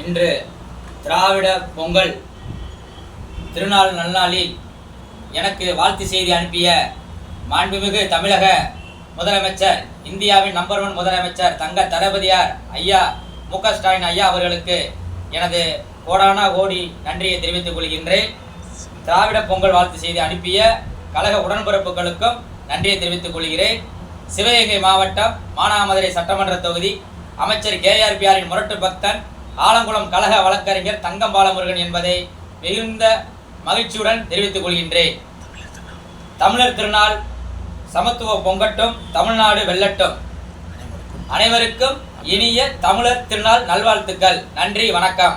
இன்று திராவிட பொங்கல் திருநாள் நல்நாளில் எனக்கு வாழ்த்து செய்தி அனுப்பிய மாண்புமிகு தமிழக முதலமைச்சர், இந்தியாவின் நம்பர் 1 முதலமைச்சர் தங்க தளபதியார் ஐயா மு.க. ஸ்டாலின் ஐயா அவர்களுக்கு எனது கோடான கோடி நன்றியை தெரிவித்துக் கொள்கின்றேன். திராவிட பொங்கல் வாழ்த்து செய்தி அனுப்பிய கழக உடன்பிறப்புகளுக்கும் நன்றியை தெரிவித்துக் கொள்கிறேன். சிவகங்கை மாவட்டம் மானாமதுரை சட்டமன்ற தொகுதி அமைச்சர் KRPRின் முரட்டு பக்தன், ஆலங்குளம் கழக வழக்கறிஞர் தங்கம் பாலமுருகன் என்பதை மிகுந்த மகிழ்ச்சியுடன் தெரிவித்துக் கொள்கின்றேன். தமிழர் திருநாள் சமத்துவ பொங்கட்டும், தமிழ்நாடு வெல்லட்டும். அனைவருக்கும் இனிய தமிழர் திருநாள் நல்வாழ்த்துக்கள். நன்றி, வணக்கம்.